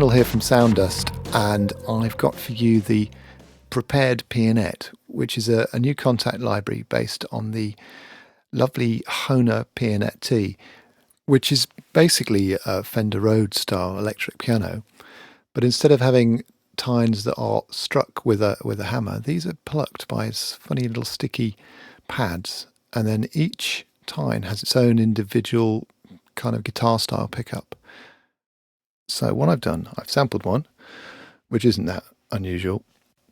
Randall here from Sound Dust, and I've got for you the Prepared Pianet, which is a new Kontakt library based on the lovely Hohner Pianet T, which is basically a Fender Rhodes style electric piano, but instead of having tines that are struck with a hammer, these are plucked by its funny little sticky pads, and then each tine has its own individual kind of guitar style pickup. So what I've done, I've sampled one, which isn't that unusual,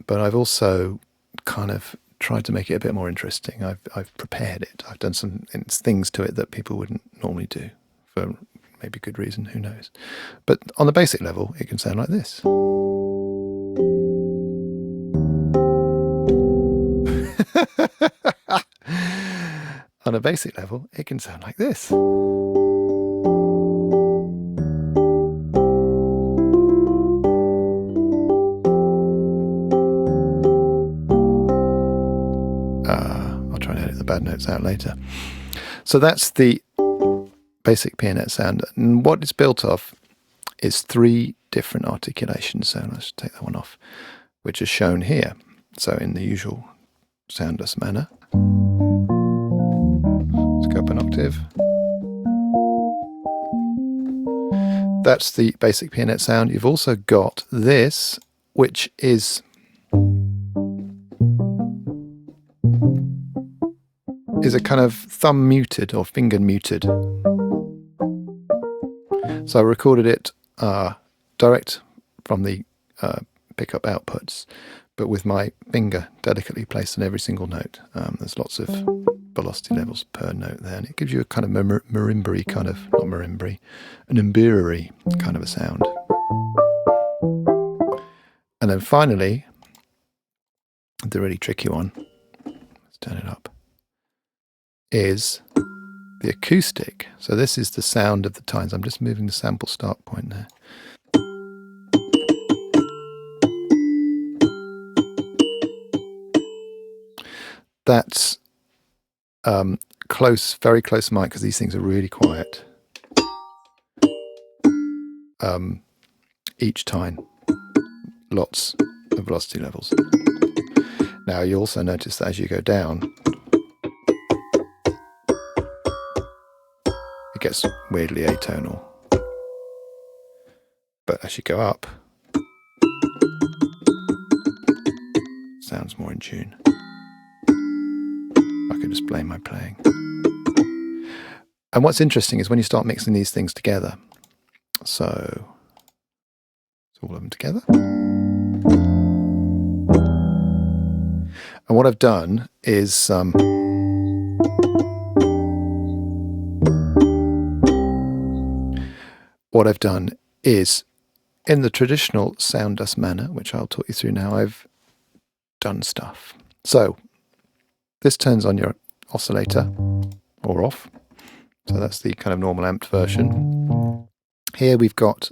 but I've also kind of tried to make it a bit more interesting. I've prepared it. I've done some things to it that people wouldn't normally do, for maybe good reason, who knows. But on the basic level, it can sound like this. On a basic level, it can sound like this. I'll try and edit the bad notes out later. So that's the basic pianet sound, and what it's built of is 3 different articulations. So let's take that one off, which is shown here. So in the usual Sound Dust manner, let's go up an octave. That's the basic pianet sound. You've also got this, which is a kind of thumb muted or finger muted. So I recorded it direct from the pickup outputs, but with my finger delicately placed on every single note. There's lots of velocity levels per note there, and it gives you a kind of marimba-y kind of, not marimba-y, an ambira-y kind of a sound. And then finally, the really tricky one, let's turn it up, is the acoustic. So this is the sound of the tines. I'm just moving the sample start point there. That's close, very close mic, because these things are really quiet. Each tine, lots of velocity levels. Now you also notice that as you go down, it gets weirdly atonal. But as you go up, it sounds more in tune. I can display my playing. And what's interesting is when you start mixing these things together. So it's all of them together. And what I've done is in the traditional Sound Dust manner, which I'll talk you through now, I've done stuff. So this turns on your oscillator or off. So that's the kind of normal amped version. Here we've got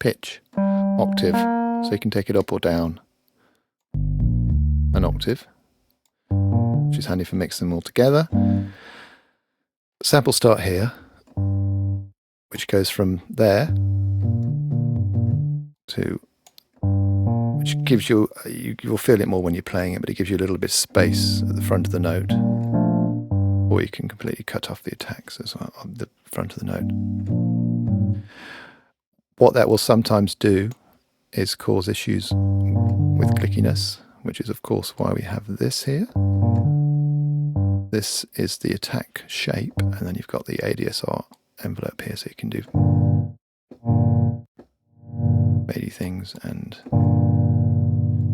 pitch, octave, so you can take it up or down an octave, which is handy for mixing them all together. Sample start here, which goes from there to, which gives you, you'll feel it more when you're playing it, but it gives you a little bit of space at the front of the note. Or you can completely cut off the attacks as well on the front of the note. What that will sometimes do is cause issues with clickiness, which is of course why we have this here. This is the attack shape, and then you've got the ADSR envelope here, so you can do fadey things and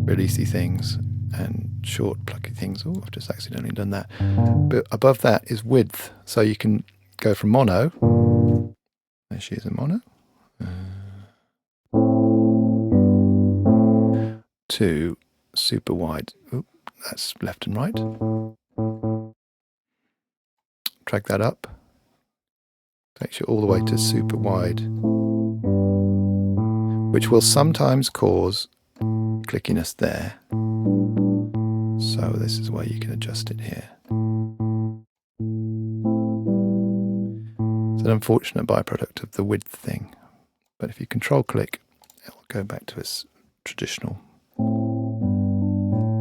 releasey things and short plucky things. Oh, I've just accidentally done that. But above that is width, so you can go from mono, there she is in mono, to super wide. Oop, that's left and right. Drag that up, takes you all the way to super wide, which will sometimes cause clickiness there. So this is where you can adjust it here. It's an unfortunate byproduct of the width thing, But if you control click, it'll go back to its traditional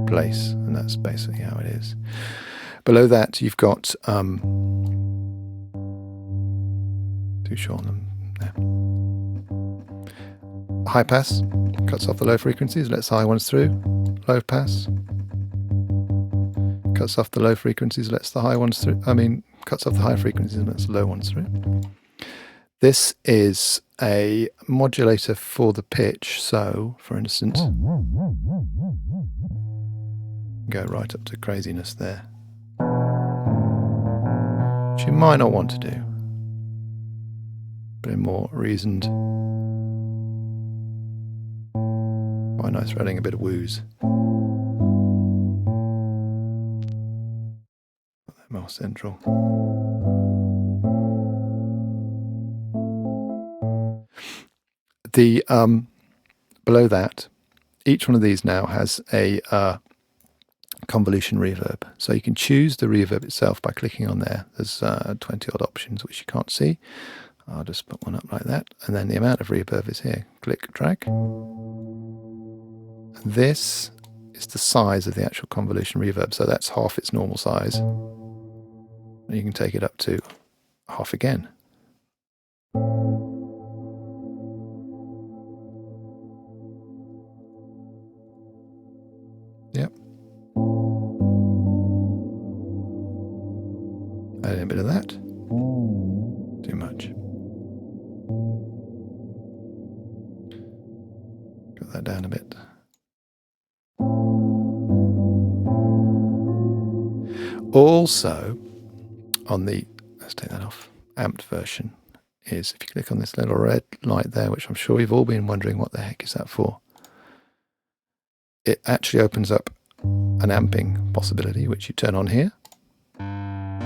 place, and that's basically how it is. Below that, you've got too short on them there. High pass cuts off the low frequencies, lets the high ones through. Low pass cuts off the low frequencies, lets the high ones through. Cuts off the high frequencies and lets the low ones through. This is a modulator for the pitch. So, for instance, go right up to craziness there, which you might not want to do, but in more reasoned, quite nice for adding a bit of wooze. More central. The below that, each one of these now has a convolution reverb. So you can choose the reverb itself by clicking on there. There's 20 odd options which you can't see. I'll just put one up like that, and then the amount of reverb is here. Click, drag. And this is the size of the actual convolution reverb. So that's half its normal size. And you can take it up to half again. Yep. Add in a bit of that. Too much. Got that down a bit. Also, on the, let's take that off, amped version, is if you click on this little red light there, which I'm sure you've all been wondering what the heck is that for, it actually opens up an amping possibility, which you turn on here, and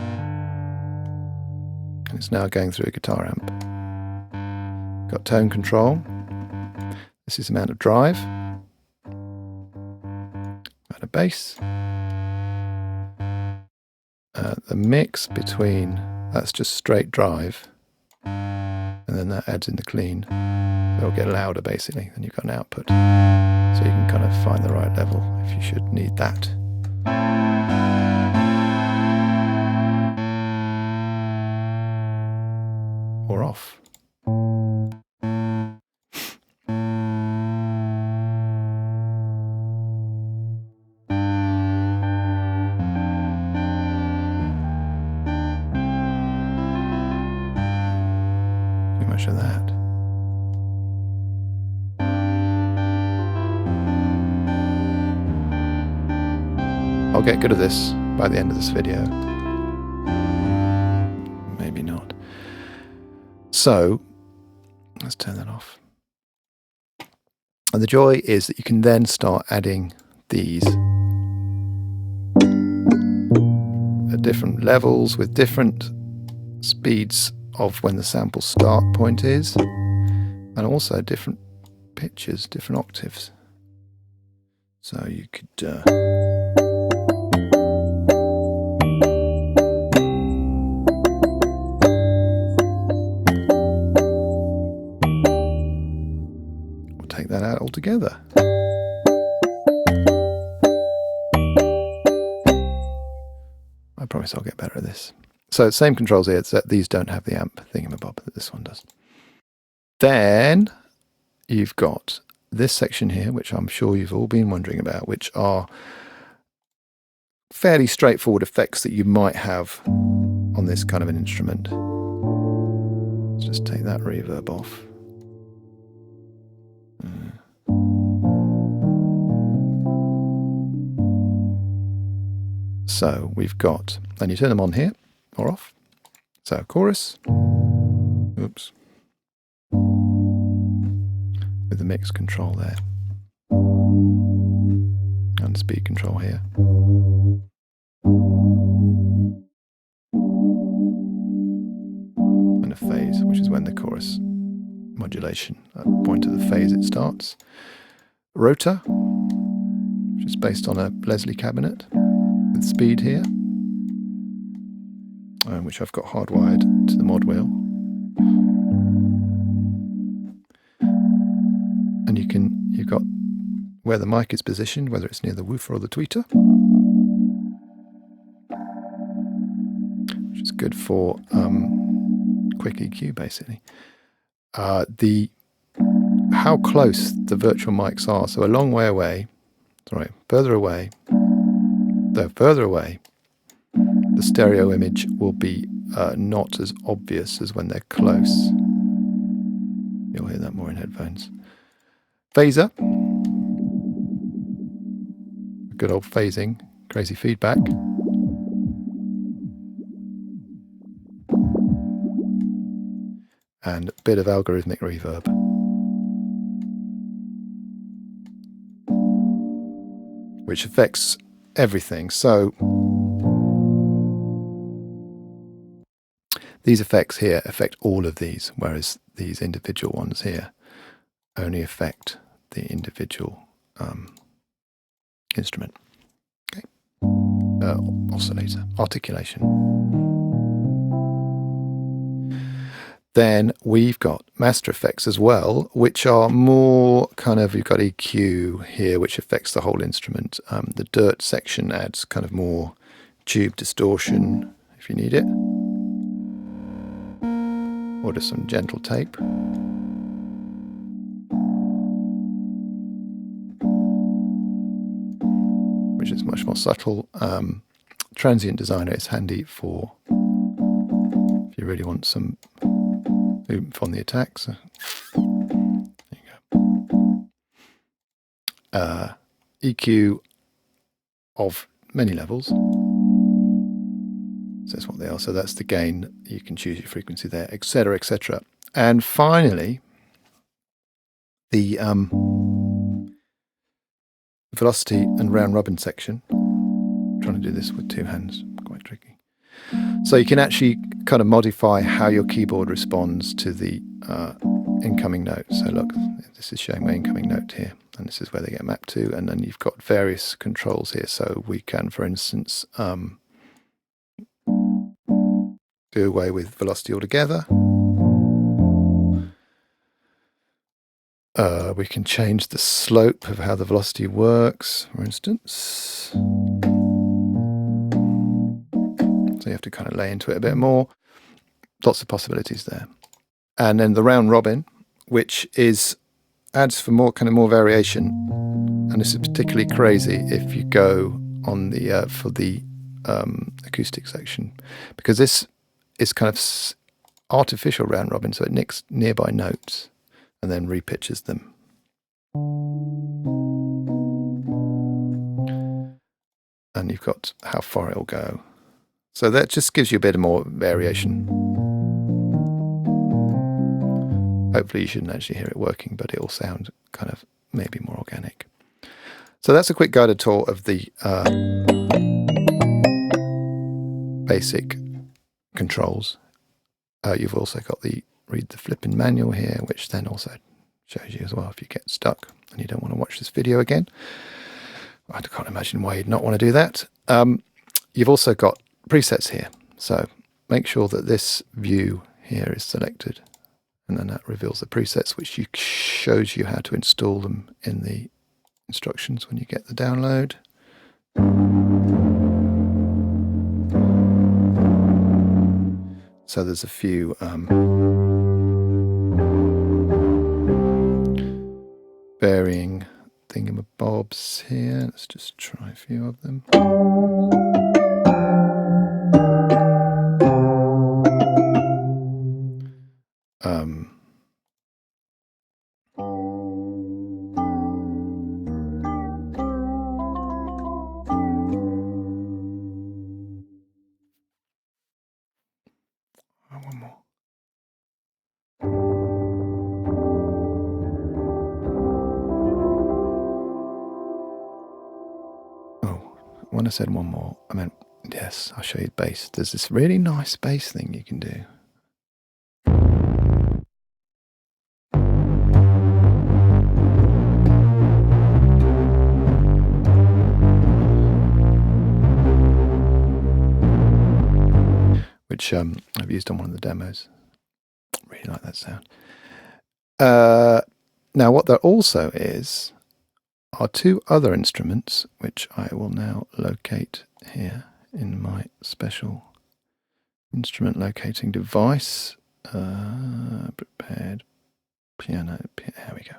it's now going through a guitar amp. Got tone control. This is the amount of drive, amount of bass. The mix between, that's just straight drive, and then that adds in the clean. It'll get louder basically, then you've got an output. So you can kind of find the right level if you should need that. Or off. Too much of that. I'll get good at this by the end of this video. Maybe not. So, let's turn that off. And the joy is that you can then start adding these at different levels with different speeds of when the sample start point is, and also different pitches, different octaves. So you could take that out altogether. I promise I'll get better at this. So same controls here, except these don't have the amp thingamabob that this one does. Then you've got this section here, which I'm sure you've all been wondering about, which are fairly straightforward effects that you might have on this kind of an instrument. Let's just take that reverb off. So we've got, and you turn them on here or off. So chorus, oops, with the mix control there, and speed control here. And a phase, which is when the chorus modulation, at the point of the phase it starts. Rotor, which is based on a Leslie cabinet with speed here, which I've got hardwired to the mod wheel. you've got where the mic is positioned, whether it's near the woofer or the tweeter, which is good for quick EQ basically. How close the virtual mics are, so a long way away, sorry, further away, the further away, the stereo image will be not as obvious as when they're close. You'll hear that more in headphones. Phaser, good old phasing, crazy feedback. And a bit of algorithmic reverb. Which affects everything. So these effects here affect all of these, whereas these individual ones here only affect the individual instrument. Okay. Oscillator, articulation. Then we've got master effects as well, which are more kind of, you've got EQ here, which affects the whole instrument. The dirt section adds kind of more tube distortion if you need it. Or just some gentle tape. Which is much more subtle. Transient designer is handy for if you really want some oomph on the attack. So there you go. EQ of many levels. So that's what they are. So that's the gain. You can choose your frequency there, etc., etc. And finally, the velocity and round robin section. I'm trying to do this with two hands, quite tricky. So you can actually kind of modify how your keyboard responds to the incoming note. So look, this is showing my incoming note here, and this is where they get mapped to. And then you've got various controls here. So we can, for instance, do away with velocity altogether. We can change the slope of how the velocity works, for instance. So you have to kind of lay into it a bit more. Lots of possibilities there. And then the round robin, which adds for more variation. And this is particularly crazy if you go on the for the acoustic section, because this is kind of artificial round robin, so it nicks nearby notes and then repitches them. And you've got how far it'll go. So that just gives you a bit more variation. Hopefully you shouldn't actually hear it working, but it will sound kind of maybe more organic. So that's a quick guided tour of the basic controls. You've also got read the Flippin manual here, which then also shows you as well if you get stuck and you don't want to watch this video again. I can't imagine why you'd not want to do that. You've also got presets here, so make sure that this view here is selected, and then that reveals the presets, which shows you how to install them in the instructions when you get the download. So there's a few varying thingamabobs here. Let's just try a few of them. One more. Oh, when I said one more, I meant, yes, I'll show you the bass. There's this really nice bass thing you can do. Which I've used on one of the demos. Really like that sound. Now what there also is are two other instruments, which I will now locate here in my special instrument locating device. Prepared piano. There we go.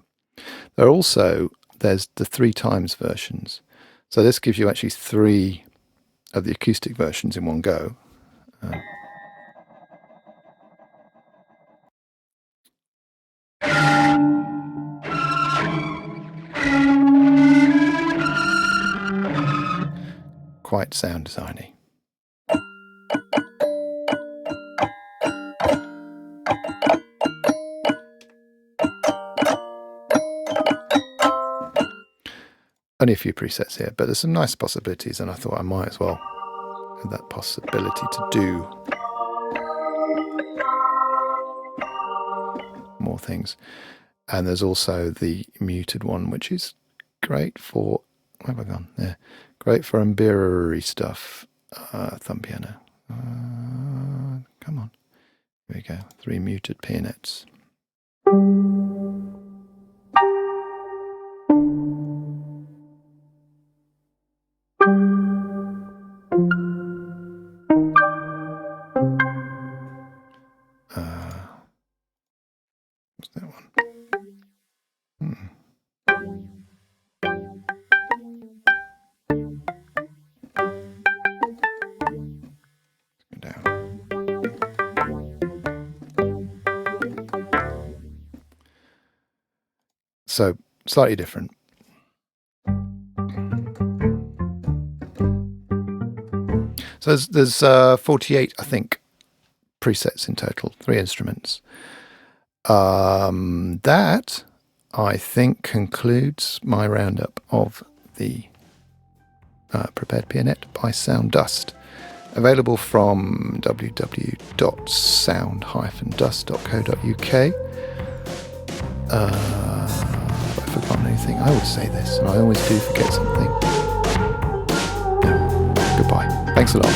There's the 3 times versions. So this gives you actually 3 of the acoustic versions in one go. Quite sound designy. Only a few presets here, but there's some nice possibilities, and I thought I might as well have that possibility to do more things. And there's also the muted one, which is great for, where have I gone? There. Great for ambiguity stuff. Thumb piano. Come on. Here we go. 3 muted pianets. What's that one? Down. So slightly different. So there's 48, I think, presets in total, 3 instruments. That, I think, concludes my roundup of the Prepared Pianet by Sound Dust, available from www.sound-dust.co.uk. Have I forgotten anything? I always say this, and I always do forget something. Yeah. Goodbye. Thanks a lot.